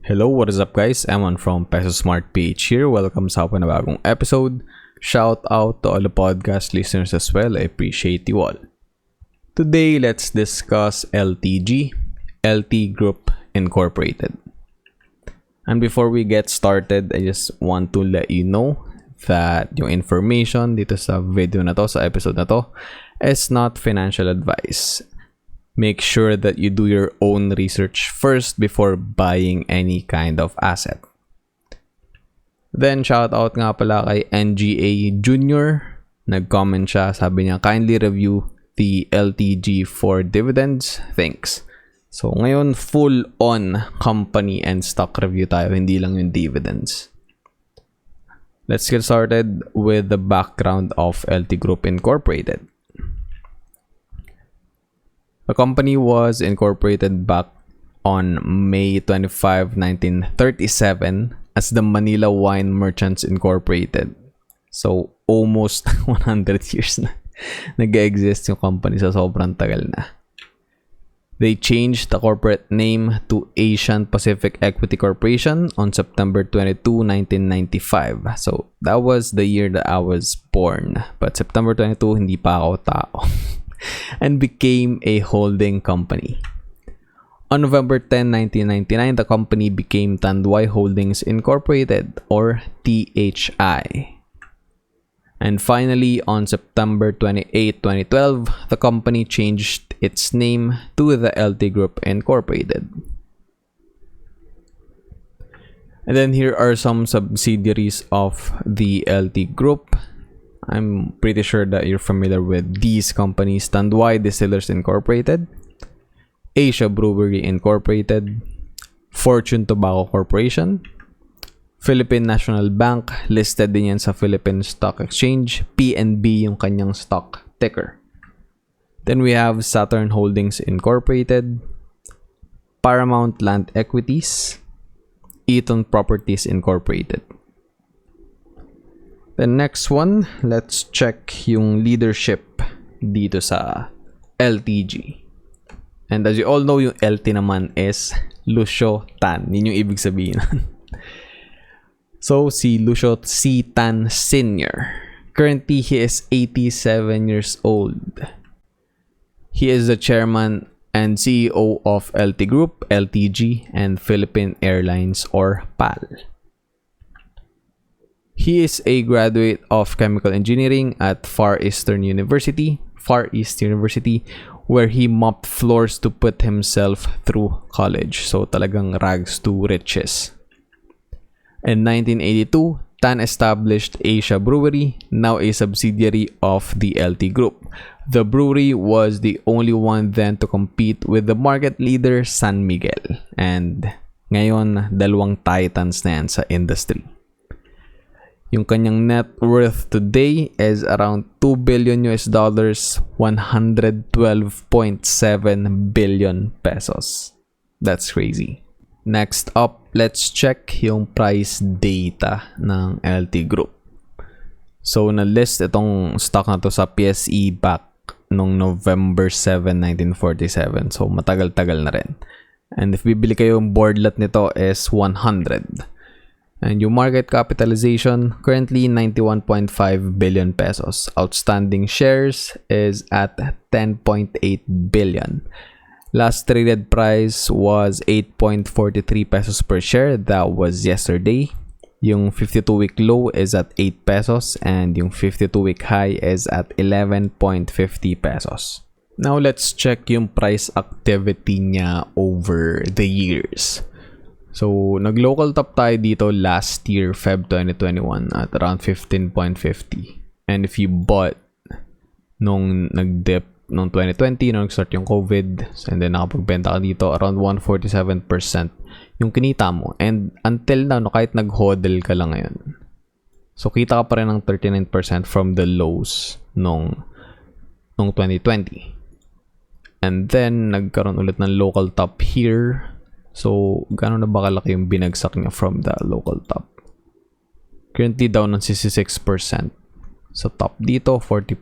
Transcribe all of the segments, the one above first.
Hello, what is up guys? Eman from Peso Smart PH here. Welcome sa panibagong episode. Shout out to all the podcast listeners as well. I appreciate you all. Today, let's discuss LTG, LT Group Incorporated. And before we get started, I just want to let you know that yung information dito sa video na to, sa episode na to, is not financial advice. Make sure that you do your own research first before buying any kind of asset. Then, shout out nga pala kay NGA Junior. Nag-comment siya, sabi niya, kindly review the LTG for dividends. Thanks. So, ngayon, full-on company and stock review tayo, hindi lang yung dividends. Let's get started with the background of LT Group Incorporated. The company was incorporated back on May 25, 1937 as the Manila Wine Merchants Incorporated. So, almost 100 years na nag-exist yung company, sa sobrang tagal na. They changed the corporate name to Asian Pacific Equity Corporation on September 22, 1995. So, that was the year that I was born. But September 22, hindi pa ako tao. And became a holding company. On November 10, 1999, the company became Tanduay Holdings Incorporated, or THI. And finally, on September 28, 2012, the company changed its name to the LT Group Incorporated. And then here are some subsidiaries of the LT Group. I'm pretty sure that you're familiar with these companies: Tanduay Distillers Incorporated, Asia Brewery Incorporated, Fortune Tobacco Corporation, Philippine National Bank, listed din yan sa Philippine Stock Exchange, PNB yung kanyang stock ticker. Then we have Saturn Holdings Incorporated, Paramount Land Equities, Eton Properties Incorporated. The next one, let's check yung leadership dito sa LTG. And as you all know, yung LT naman is Lucio Tan. Yun yung ibig sabihin. So, si Lucio C. Tan Sr. Currently, he is 87 years old. He is the chairman and CEO of LT Group, LTG, and Philippine Airlines, or PAL. He is a graduate of Chemical Engineering at Far East University, where he mopped floors to put himself through college. So, talagang rags to riches. In 1982, Tan established Asia Brewery, now a subsidiary of the LT Group. The brewery was the only one then to compete with the market leader, San Miguel. And ngayon, dalawang titans na yan sa industry. Yung kanyang net worth today is around $2 billion, 112.7 billion pesos. That's crazy. Next up, let's check yung price data ng LT Group. So, na-list itong stock na to sa PSE back nung November 7, 1947. So, matagal-tagal na rin. And if bibili kayo, yung board lot nito is 100. And yung market capitalization, currently 91.5 billion pesos. Outstanding shares is at 10.8 billion. Last traded price was 8.43 pesos per share. That was yesterday. Yung 52-week low is at 8 pesos and yung 52-week high is at 11.50 pesos. Now let's check yung price activity niya over the years. So, nag-local top tayo dito last year, Feb 2021, at around 15.50. And if you bought nung nag-dip nung 2020, nung nag-start yung COVID, and then nakapagbenta ka dito, around 147% yung kinita mo. And until now, no, kahit nag-hodl ka lang ngayon. So, kita ka pa rin ng 39% from the lows nung 2020. And then, nagkaroon ulit ng local top here. So, gano'n na ba kalaki yung binagsak niya from the local top? Currently down ng 66%. Sa top dito, 40%.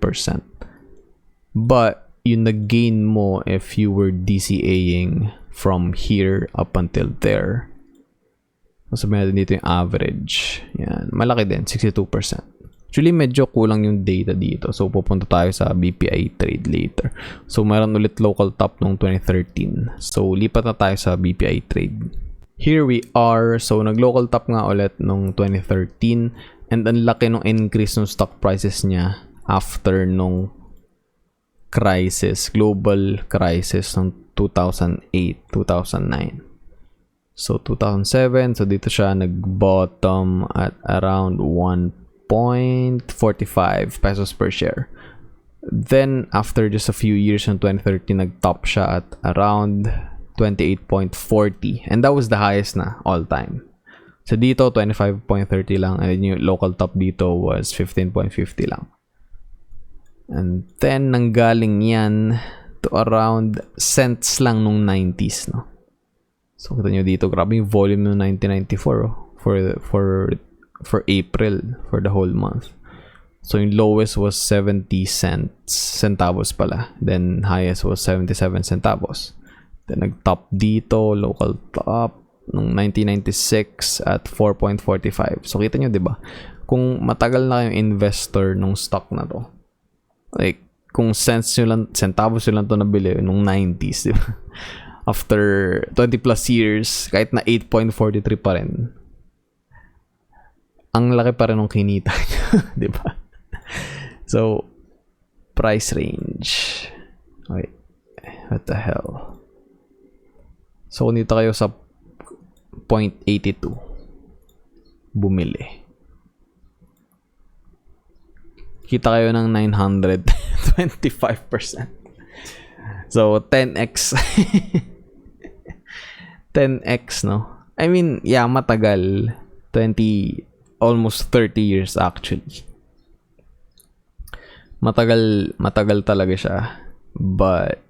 But, yung nag-gain mo if you were DCAing from here up until there Sabihin natin dito yung average. Yan. Malaki din, 62%. Actually, medyo kulang yung data dito. So, pupunta tayo sa BPI trade later. So, meron ulit local top noong 2013. So, lipat na tayo sa BPI trade. Here we are. So, nag-local top nga ulit noong 2013. And ang laki nung increase ng stock prices niya after nung crisis, global crisis ng 2008, 2009. So, 2007. So, dito siya nag-bottom at around 1.45 pesos per share. Then, after just a few years in 2013, nag-top siya at around 28.40. And that was the highest na all time. So, dito, 25.30 lang. And then yung local top dito was 15.50 lang. And then, nanggaling yan to around cents lang nung 90s, no? So, kita nyo dito, grabe yung volume ng 1994 for April, for the whole month. So, yung lowest was 70 centavos pala. Then, highest was 77 centavos. Then, nag-top dito, local top, noong 1996 at 4.45. So, kita nyo, diba? Kung matagal na kayong investor ng stock na to, like, kung centavos nyo lang to nabili nung 90s, diba? After 20 plus years, kahit na 8.43 pa rin, ang laki pa rin ng kinita niya, di ba? So, price range. Wait, what the hell? So, kung dito kayo sa 0.82, bumili. Kita kayo ng 925%. So, 10x. 10x, no? I mean, yeah, matagal. Almost 30 years actually. Matagal talaga siya. But,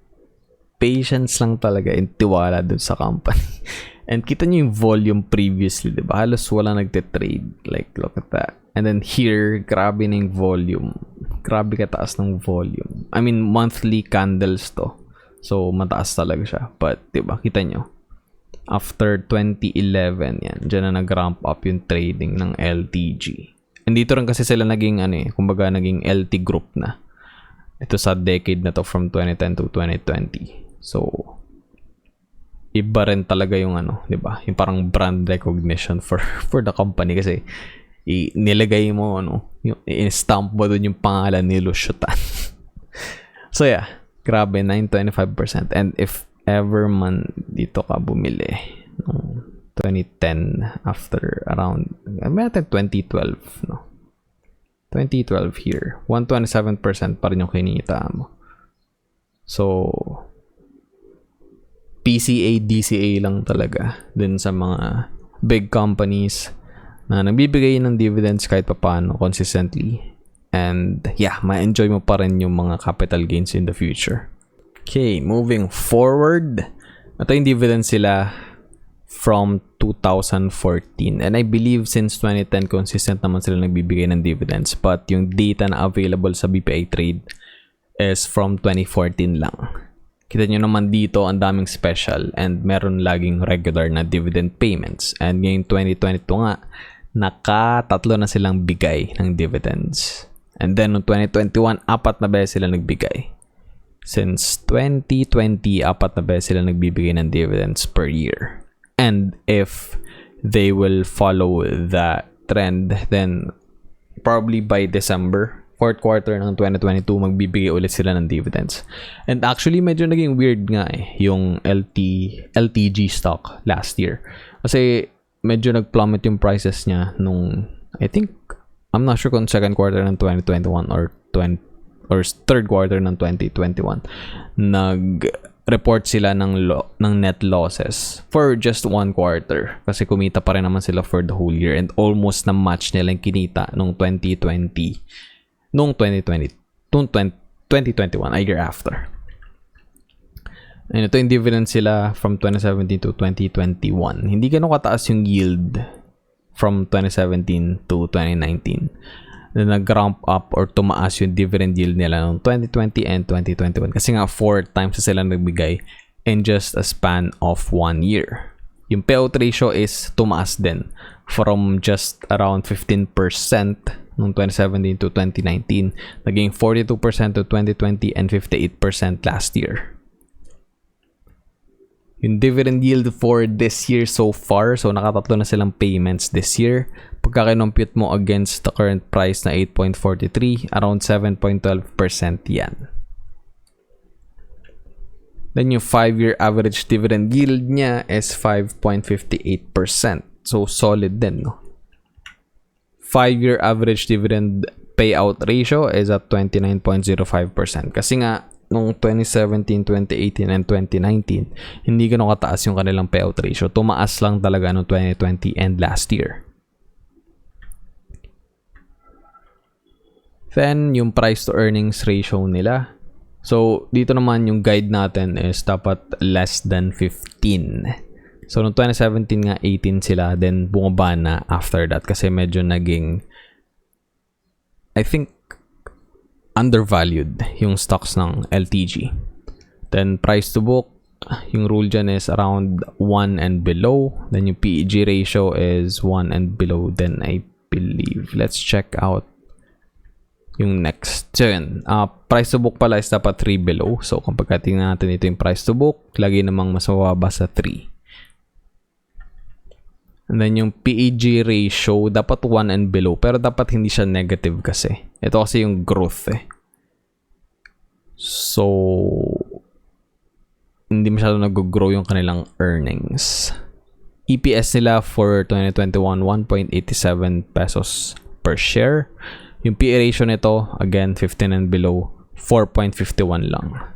patience lang talaga and tiwala dun sa company. And kita nyo yung volume previously, diba? Halos wala nagte-trade. Like, look at that. And then here, grabe na yung volume. Grabe kataas ng volume. I mean, monthly candles to. So, mataas talaga siya. But, diba, kita nyo. After 2011, yan. Diyan na nag-ramp up yung trading ng LTG. And dito rin kasi sila naging, kumbaga, naging LT group na. Ito sa decade na to from 2010 to 2020. So, iba rin talaga yung diba? Yung parang brand recognition for the company kasi nilagay mo, yung in-stamp mo dun yung pangalan ni Lucio Tan. So, yeah. Grabe, 925%. And if ever man dito ka bumili no 2010 after around may 2012 no 2012 here 127% pa rin yung kinita mo. So PCA DCA lang talaga din sa mga big companies na nagbibigay ng dividends kahit papaano consistently, and yeah, ma-enjoy mo pa rin yung mga capital gains in the future. Okay, moving forward. Ito yung dividends sila from 2014. And I believe since 2010, consistent naman sila nagbibigay ng dividends. But yung data na available sa BPI Trade is from 2014 lang. Kita nyo naman dito, ang daming special and meron laging regular na dividend payments. And ngayong 2022 nga, naka-3 na silang bigay ng dividends. And then, noong 2021, 4 na beses sila nagbigay. Since 2020, 4 na beses sila nagbibigay ng dividends per year. And if they will follow that trend, then probably by December, 4th quarter ng 2022, magbibigay ulit sila ng dividends. And actually, medyo naging weird nga yung LTG stock last year. Kasi medyo nag-plummet yung prices niya nung, I think, I'm not sure kung 2nd quarter ng 2021 or 3rd quarter ng 2021, nag-report sila ng net losses for just 1 quarter. Kasi kumita pa rin naman sila for the whole year and almost na-match nila yung kinita nung 2021, a year after. And ito yung dividend sila from 2017 to 2021. Hindi ganun kataas yung yield from 2017 to 2019. Na nag-ramp up or tumaas yung dividend yield nila noong 2020 and 2021 kasi nga 4 times na sila nagbigay in just a span of 1 year. yung payout ratio is tumaas din from just around 15% noong 2017 to 2019, naging 42% to 2020 and 58% last year. Yung dividend yield for this year so far, so nakatatlo na silang payments this year. Pagka kinompute mo against the current price na 8.43, around 7.12% yan. Then yung 5-year average dividend yield niya is 5.58%. So solid din, no? 5-year average dividend payout ratio is at 29.05%. Kasi nga, noong 2017, 2018, and 2019, hindi ganun kataas yung kanilang payout ratio. Tumaas lang talaga noong 2020 and last year. Then, yung price to earnings ratio nila. So, dito naman yung guide natin is dapat less than 15. So, noong 2017 nga, 18 sila. Then, bumaba na after that kasi medyo naging, I think, undervalued yung stocks ng LTG. Then, price to book, yung rule dyan is around 1 and below. Then, yung PEG ratio is 1 and below. Then, I believe, let's check out yung next. So, yun. Price to book pala is dapat 3 below. So, kung pagkatingnan natin ito yung price to book, lagi namang mas mababa sa 3. And then, yung PEG ratio, dapat 1 and below. Pero dapat hindi siya negative kasi. Ito kasi yung growth eh. So, hindi masyado nag-grow yung kanilang earnings. EPS nila for 2021, 1.87 pesos per share. Yung PE ratio nito, again, 15 and below, 4.51 lang.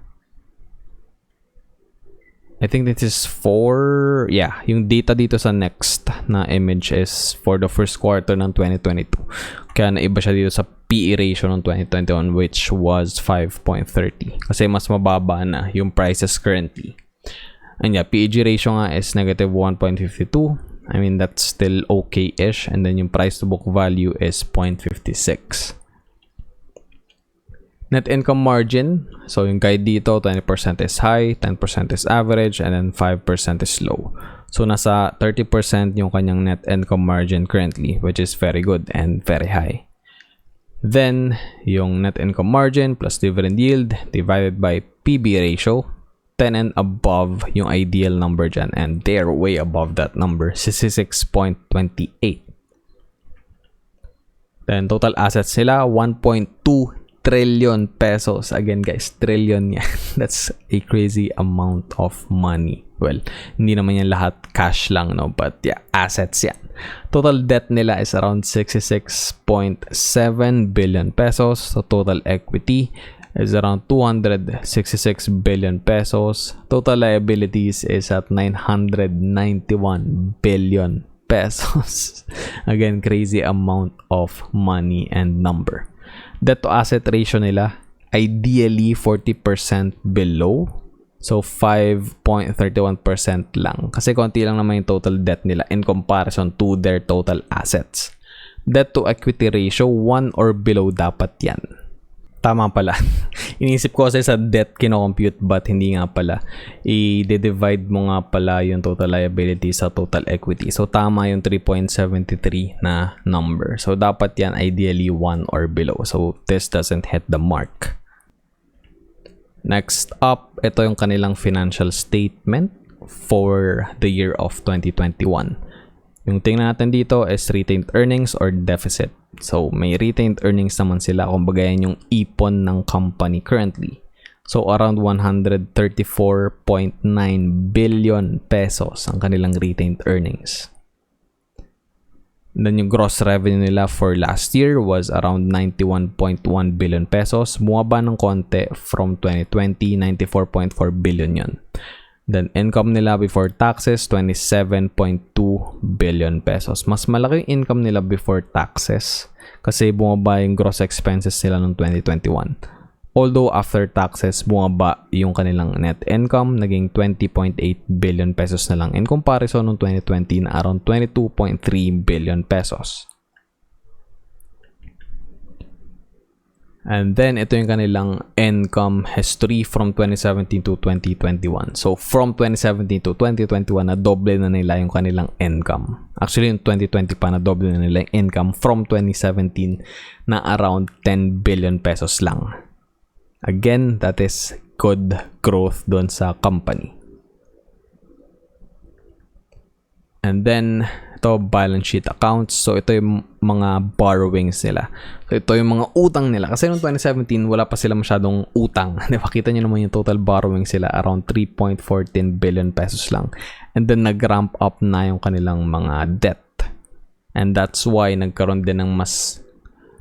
I think this is for, yeah, yung data dito sa next na image is for the first quarter ng 2022. Kaya naiba siya dito sa PE ratio ng 2021 which was 5.30. Kasi mas mababa na yung prices currently. And yeah, PEG ratio nga is negative 1.52. I mean, that's still okay-ish. And then yung price to book value is 0.56. Net income margin, so yung guide dito, 20% is high, 10% is average, and then 5% is low. So nasa 30% yung kanyang net income margin currently, which is very good and very high. Then, yung net income margin plus dividend yield divided by PB ratio, 10 and above yung ideal number dyan, and they're way above that number, 66.28. Then, total assets nila, 1.2 trillion pesos. Again guys, trillion yan. That's a crazy amount of money. Well, hindi naman yan lahat cash lang, no? But yeah, assets yan. Total debt nila is around 66.7 billion pesos. So total equity is around 266 billion pesos. Total liabilities is at 991 billion pesos. Again, crazy amount of money and number. Debt to asset ratio nila, ideally 40% below. So 5.31% lang. Kasi konti lang naman yung total debt nila in comparison to their total assets. Debt to equity ratio, 1 or below dapat yan. Tama pala. Inisip ko kasi sa debt kino-compute but hindi nga pala. I-divide mo nga pala yung total liability sa total equity. So tama yung 3.73 na number. So dapat yan ideally 1 or below. So this doesn't hit the mark. Next up, ito yung kanilang financial statement for the year of 2021. Yung tingnan natin dito is retained earnings or deficit. So, may retained earnings naman sila. Kumbaga yan yung ipon ng company currently. So, around 134.9 billion pesos ang kanilang retained earnings. And then yung gross revenue nila for last year was around 91.1 billion pesos. Bumaba ng konti from 2020, 94.4 billion yun. Then income nila before taxes, 27.2 billion pesos. Mas malaki yung income nila before taxes kasi bumaba yung gross expenses nila noong 2021. Although after taxes, bumaba yung kanilang net income, naging 20.8 billion pesos na lang in comparison noong 2020 na around 22.3 billion pesos. And then, ito yung kanilang income history from 2017 to 2021. So, from 2017 to 2021, na-double na nila yung kanilang income. Actually, yung 2020 pa, na-double na nila yung income from 2017 na around 10 billion pesos lang. Again, that is good growth doon sa company. And then, ito, balance sheet accounts. So, ito yung mga borrowings nila. So, ito yung mga utang nila. Kasi noong 2017, wala pa sila masyadong utang. Diba? Kita nyo naman yung total borrowings sila. Around 3.14 billion pesos lang. And then, nag-ramp up na yung kanilang mga debt. And that's why nagkaroon din ng mas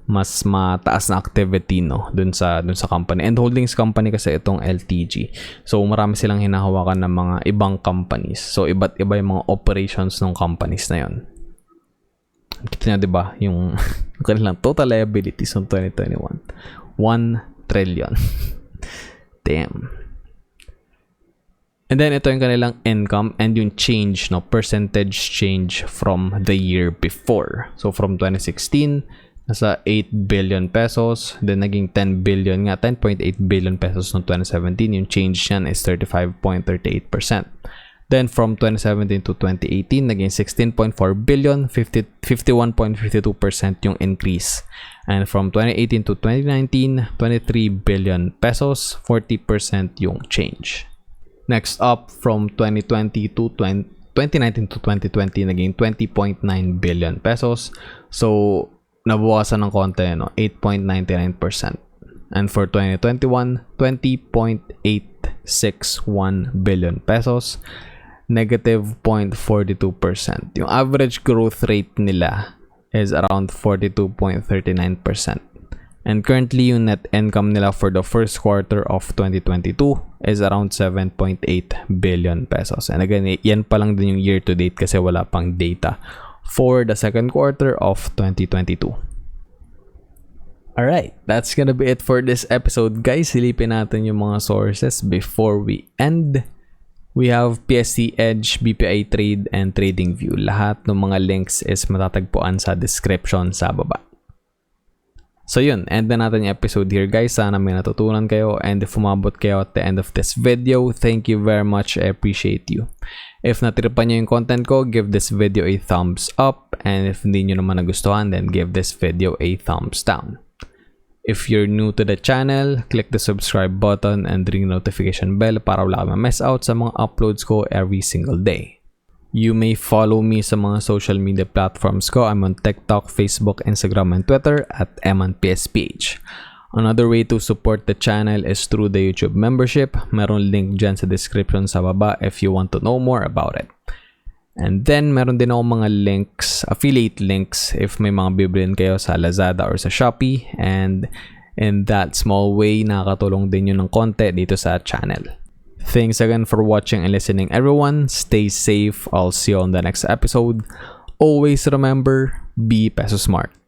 mataas na activity dun sa company. And holdings company kasi itong LTG. So marami silang hinahawakan ng mga ibang companies. So iba't iba yung mga operations ng companies na yon. Kita niyo 'di ba yung kanilang total liabilities ng 2021. 1 trillion. Damn. And then ito yung kanilang income and yung change, percentage change from the year before. So from 2016 nasa 8 billion pesos, then naging 10 billion nga, 10.8 billion pesos noong 2017. Yung change niyan is 35.38%. Then from 2017 to 2018, naging 16.4 billion, 51.52% yung increase. And from 2018 to 2019, 23 billion pesos, 40% yung change. Next up, from 2019 to 2020, naging 20.9 billion pesos. So, nabawasan ng konti, 8.99%. And for 2021, 20.861 billion pesos, negative 0.42%. Yung average growth rate nila is around 42.39%. And currently, yung net income nila for the first quarter of 2022 is around 7.8 billion pesos. And again, yan pa lang din yung year to date kasi wala pang data for the second quarter of 2022. Alright, that's gonna be it for this episode, guys. Silipin natin yung mga sources before we end. We have PSC Edge, BPI Trade, and TradingView. Lahat ng mga links is matatagpuan sa description sa baba. So yun, end na natin yung episode here, guys. Sana may natutunan kayo, and if umabot kayo at the end of this video, thank you very much. I appreciate you. If natiripan nyo yung content ko, give this video a thumbs up. And if hindi nyo naman nagustuhan, then give this video a thumbs down. If you're new to the channel, click the subscribe button and ring the notification bell para wala kang ma-miss out sa mga uploads ko every single day. You may follow me sa mga social media platforms ko. I'm on TikTok, Facebook, Instagram, and Twitter at emanpsph. Another way to support the channel is through the YouTube membership. Meron link dyan sa description sa baba if you want to know more about it. And then, meron din ako mga links, affiliate links, if may mga bibilin kayo sa Lazada or sa Shopee. And in that small way, nakakatulong din yun ng konti dito sa channel. Thanks again for watching and listening, everyone. Stay safe. I'll see you on the next episode. Always remember, be Peso Smart.